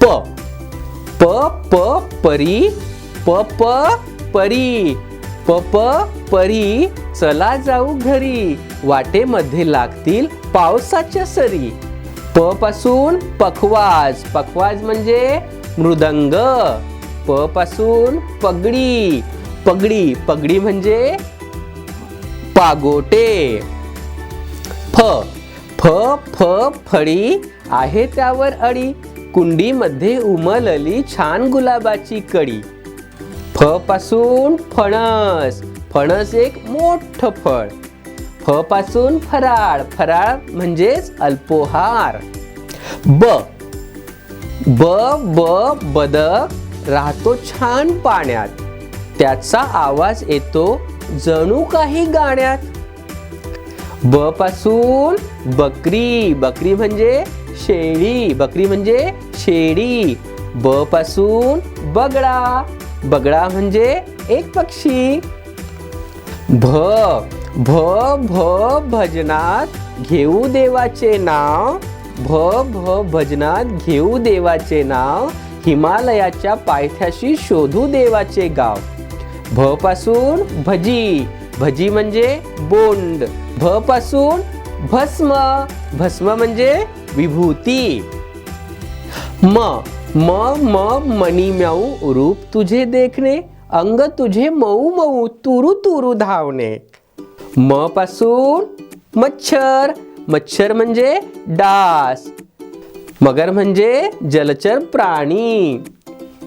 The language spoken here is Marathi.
प प परी, प प परी, प प परी, चला जाऊ घरी, वाटेमध्ये लागतील पावसाच्या सरी. प पासून पखवाज, पखवाज म्हणजे मृदंग. प पासून पगडी, पगडी, पगडी म्हणजे पागोटे. फ फ फ फळी आहे त्यावर अळी, कुंडीमध्ये उमलली छान गुलाबाची कळी. फ पासून फणस, फणस एक मोठं फळ. फ पासून फराळ, फराळ म्हणजेच अल्पोहार. ब ब ब बदक राहतो छान पाण्यात, त्याचा आवाज येतो जणू काही गाण्यात. ब पासून बकरी, बकरी म्हणजे शेळी, बकरी म्हणजे शेळी. ब पासून बगळा, बगळा म्हणजे एक पक्षी. भ भ भ भजनात घेऊ देवाचे नाव, भ भ भजनात घेऊ देवाचे नाव, हिमालयाच्या पायथ्याशी शोधू देवाचे गाव. भ पासून भजी, भजी म्हणजे बोंड. भ पासून भस्म, भस्म म्हणजे विभूती. म म म मणिम्याऊ रूप तुझे देखणे, अंग तुझे मऊ मऊ तुरु तुरु धावणे. म पासून मच्छर, मच्छर म्हणजे डास. मगर म्हणजे जलचर प्राणी.